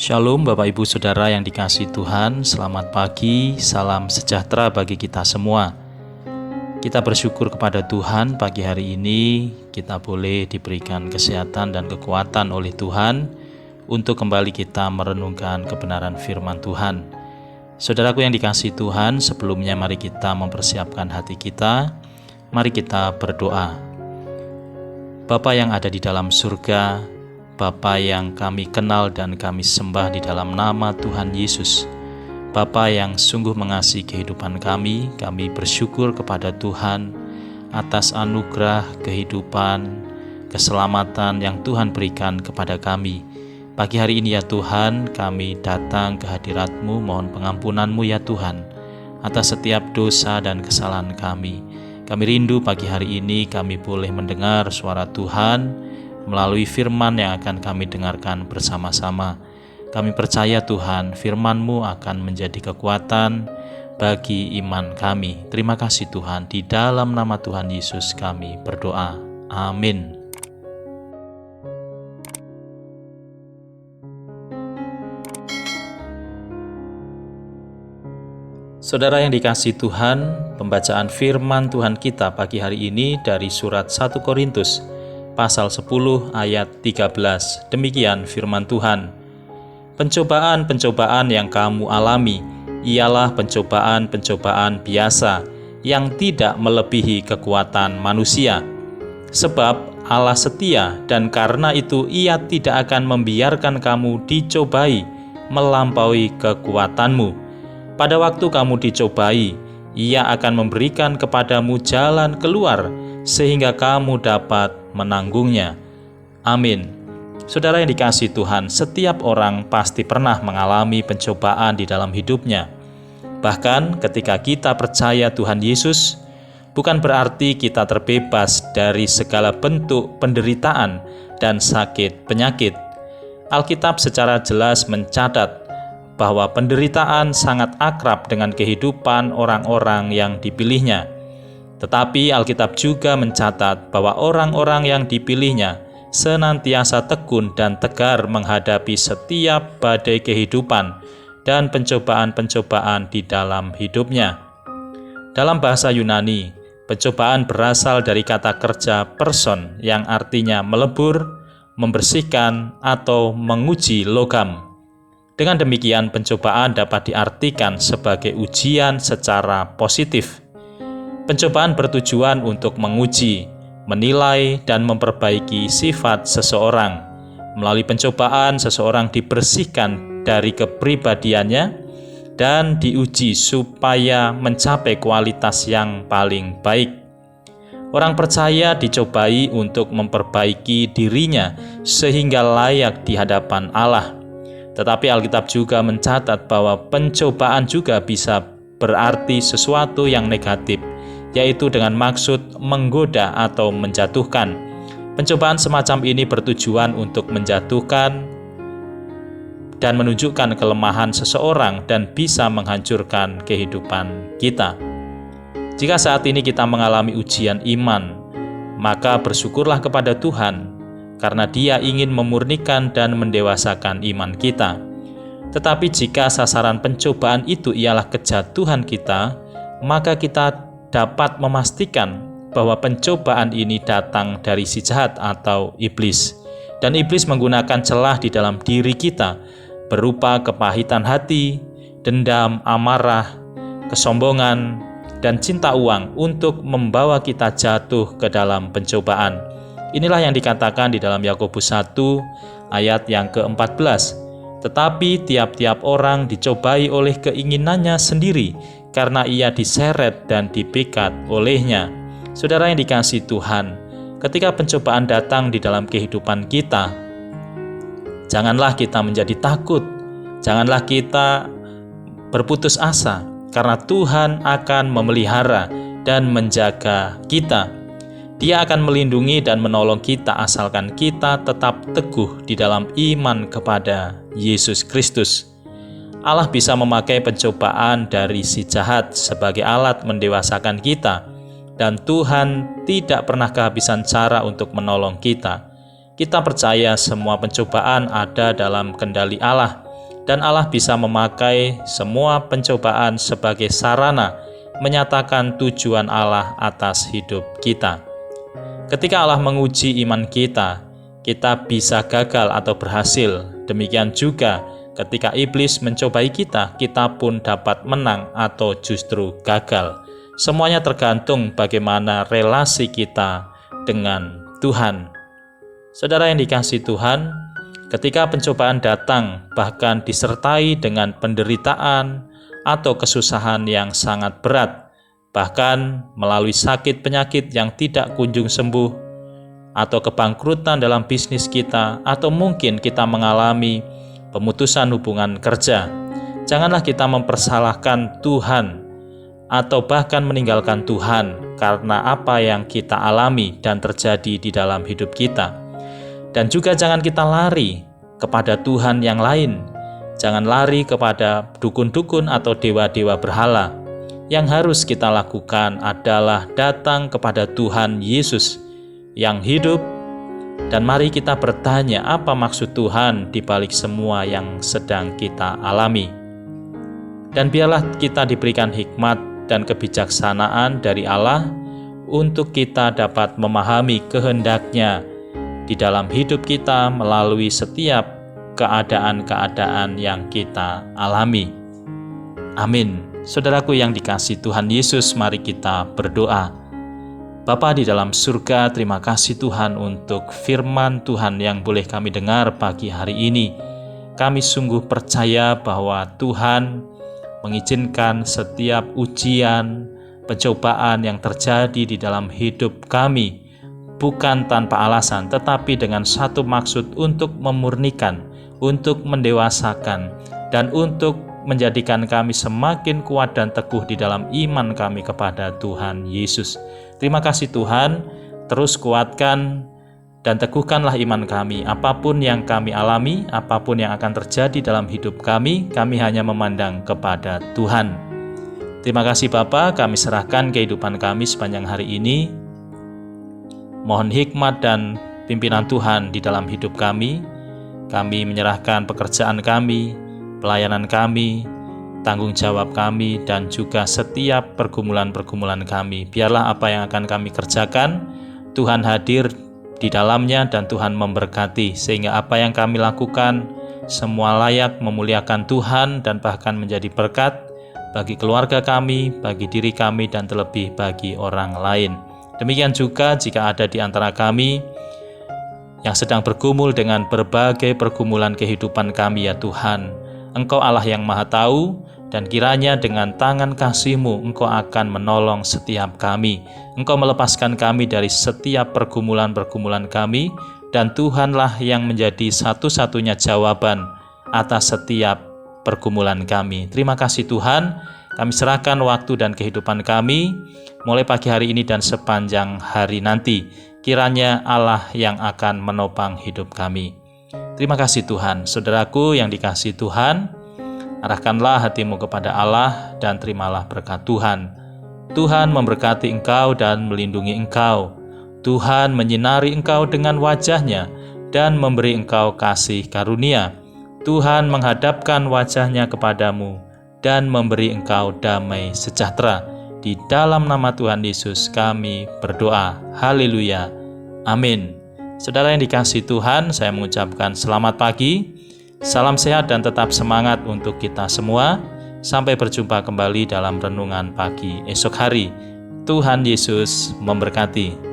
Shalom Bapak Ibu Saudara yang dikasihi Tuhan, selamat pagi, salam sejahtera bagi kita semua. Kita bersyukur kepada Tuhan pagi hari ini kita boleh diberikan kesehatan dan kekuatan oleh Tuhan untuk kembali kita merenungkan kebenaran firman Tuhan. Saudaraku yang dikasihi Tuhan, sebelumnya mari kita mempersiapkan hati kita, mari kita berdoa. Bapa yang ada di dalam surga, Bapa yang kami kenal dan kami sembah di dalam nama Tuhan Yesus, Bapa yang sungguh mengasihi kehidupan kami bersyukur kepada Tuhan atas anugerah kehidupan, keselamatan yang Tuhan berikan kepada kami. Pagi hari ini ya Tuhan, kami datang ke hadirat-Mu, mohon pengampunan-Mu ya Tuhan, atas setiap dosa dan kesalahan kami. Kami rindu pagi hari ini kami boleh mendengar suara Tuhan, melalui firman yang akan kami dengarkan bersama-sama. Kami percaya Tuhan, firman-Mu akan menjadi kekuatan bagi iman kami. Terima kasih Tuhan, di dalam nama Tuhan Yesus kami berdoa. Amin. Saudara yang dikasihi Tuhan, pembacaan firman Tuhan kita pagi hari ini dari surat 1 Korintus pasal 10 ayat 13. Demikian firman Tuhan. Pencobaan-pencobaan yang kamu alami ialah pencobaan-pencobaan biasa yang tidak melebihi kekuatan manusia. Sebab Allah setia dan karena itu Ia tidak akan membiarkan kamu dicobai melampaui kekuatanmu. Pada waktu kamu dicobai, Ia akan memberikan kepadamu jalan keluar sehingga kamu dapat menanggungnya. Amin. Saudara yang dikasihi Tuhan, setiap orang pasti pernah mengalami pencobaan di dalam hidupnya. Bahkan ketika kita percaya Tuhan Yesus, bukan berarti kita terbebas dari segala bentuk penderitaan dan sakit penyakit. Alkitab secara jelas mencatat bahwa penderitaan sangat akrab dengan kehidupan orang-orang yang dipilihnya. Tetapi Alkitab juga mencatat bahwa orang-orang yang dipilihnya senantiasa tekun dan tegar menghadapi setiap badai kehidupan dan pencobaan-pencobaan di dalam hidupnya. Dalam bahasa Yunani, pencobaan berasal dari kata kerja person yang artinya melebur, membersihkan, atau menguji logam. Dengan demikian, pencobaan dapat diartikan sebagai ujian secara positif. Pencobaan bertujuan untuk menguji, menilai, dan memperbaiki sifat seseorang. Melalui pencobaan, seseorang dibersihkan dari kepribadiannya dan diuji supaya mencapai kualitas yang paling baik. Orang percaya dicobai untuk memperbaiki dirinya sehingga layak di hadapan Allah. Tetapi Alkitab juga mencatat bahwa pencobaan juga bisa berarti sesuatu yang negatif, yaitu dengan maksud menggoda atau menjatuhkan. Pencobaan semacam ini bertujuan untuk menjatuhkan dan menunjukkan kelemahan seseorang dan bisa menghancurkan kehidupan kita. Jika saat ini kita mengalami ujian iman, maka bersyukurlah kepada Tuhan, karena Dia ingin memurnikan dan mendewasakan iman kita. Tetapi jika sasaran pencobaan itu ialah kejatuhan kita, maka kita dapat memastikan bahwa pencobaan ini datang dari si jahat atau iblis. Dan iblis menggunakan celah di dalam diri kita berupa kepahitan hati, dendam, amarah, kesombongan, dan cinta uang untuk membawa kita jatuh ke dalam pencobaan. Inilah yang dikatakan di dalam Yakobus 1 ayat yang ke-14. Tetapi tiap-tiap orang dicobai oleh keinginannya sendiri, karena ia diseret dan dipikat olehnya. Saudara yang dikasihi Tuhan, ketika pencobaan datang di dalam kehidupan kita, janganlah kita menjadi takut, janganlah kita berputus asa, karena Tuhan akan memelihara dan menjaga kita. Dia akan melindungi dan menolong kita asalkan kita tetap teguh di dalam iman kepada Yesus Kristus. Allah bisa memakai pencobaan dari si jahat sebagai alat mendewasakan kita, dan Tuhan tidak pernah kehabisan cara untuk menolong kita. Kita percaya semua pencobaan ada dalam kendali Allah, dan Allah bisa memakai semua pencobaan sebagai sarana menyatakan tujuan Allah atas hidup kita. Ketika Allah menguji iman kita, kita bisa gagal atau berhasil. Demikian juga ketika iblis mencobai kita, kita pun dapat menang atau justru gagal. Semuanya tergantung bagaimana relasi kita dengan Tuhan. Saudara yang dikasihi Tuhan, ketika pencobaan datang, bahkan disertai dengan penderitaan atau kesusahan yang sangat berat, bahkan melalui sakit penyakit yang tidak kunjung sembuh, atau kebangkrutan dalam bisnis kita, atau mungkin kita mengalami pemutusan hubungan kerja, janganlah kita mempersalahkan Tuhan atau bahkan meninggalkan Tuhan karena apa yang kita alami dan terjadi di dalam hidup kita. Dan juga jangan kita lari kepada Tuhan yang lain. Jangan lari kepada dukun-dukun atau dewa-dewa berhala. Yang harus kita lakukan adalah datang kepada Tuhan Yesus yang hidup, dan mari kita bertanya apa maksud Tuhan di balik semua yang sedang kita alami. Dan biarlah kita diberikan hikmat dan kebijaksanaan dari Allah untuk kita dapat memahami kehendak-Nya di dalam hidup kita melalui setiap keadaan-keadaan yang kita alami. Amin. Saudaraku yang dikasihi Tuhan Yesus, mari kita berdoa. Bapa di dalam surga, terima kasih Tuhan untuk firman Tuhan yang boleh kami dengar pagi hari ini. Kami sungguh percaya bahwa Tuhan mengizinkan setiap ujian, pencobaan yang terjadi di dalam hidup kami bukan tanpa alasan, tetapi dengan satu maksud untuk memurnikan, untuk mendewasakan, dan untuk menjadikan kami semakin kuat dan teguh di dalam iman kami kepada Tuhan Yesus. Terima kasih Tuhan, terus kuatkan dan teguhkanlah iman kami. Apapun yang kami alami, apapun yang akan terjadi dalam hidup kami hanya memandang kepada Tuhan. Terima kasih Bapa, kami serahkan kehidupan kami sepanjang hari ini. Mohon hikmat dan pimpinan Tuhan di dalam hidup kami. Kami menyerahkan pekerjaan kami, pelayanan kami, tanggung jawab kami, dan juga setiap pergumulan-pergumulan kami. Biarlah apa yang akan kami kerjakan, Tuhan hadir di dalamnya dan Tuhan memberkati, sehingga apa yang kami lakukan semua layak memuliakan Tuhan dan bahkan menjadi berkat bagi keluarga kami, bagi diri kami, dan terlebih bagi orang lain. Demikian juga jika ada di antara kami yang sedang bergumul dengan berbagai pergumulan kehidupan kami, ya Tuhan, Engkau Allah yang Maha Tahu, dan kiranya dengan tangan kasih-Mu Engkau akan menolong setiap kami. Engkau melepaskan kami dari setiap pergumulan-pergumulan kami, dan Tuhanlah yang menjadi satu-satunya jawaban atas setiap pergumulan kami. Terima kasih Tuhan, kami serahkan waktu dan kehidupan kami mulai pagi hari ini dan sepanjang hari nanti. Kiranya Allah yang akan menopang hidup kami. Terima kasih Tuhan. Saudaraku yang dikasihi Tuhan, arahkanlah hatimu kepada Allah dan terimalah berkat Tuhan. Tuhan memberkati engkau dan melindungi engkau. Tuhan menyinari engkau dengan wajah-Nya dan memberi engkau kasih karunia. Tuhan menghadapkan wajah-Nya kepadamu dan memberi engkau damai sejahtera. Di dalam nama Tuhan Yesus kami berdoa. Haleluya. Amin. Saudara yang dikasihi Tuhan, saya mengucapkan selamat pagi, salam sehat dan tetap semangat untuk kita semua. Sampai berjumpa kembali dalam renungan pagi esok hari. Tuhan Yesus memberkati.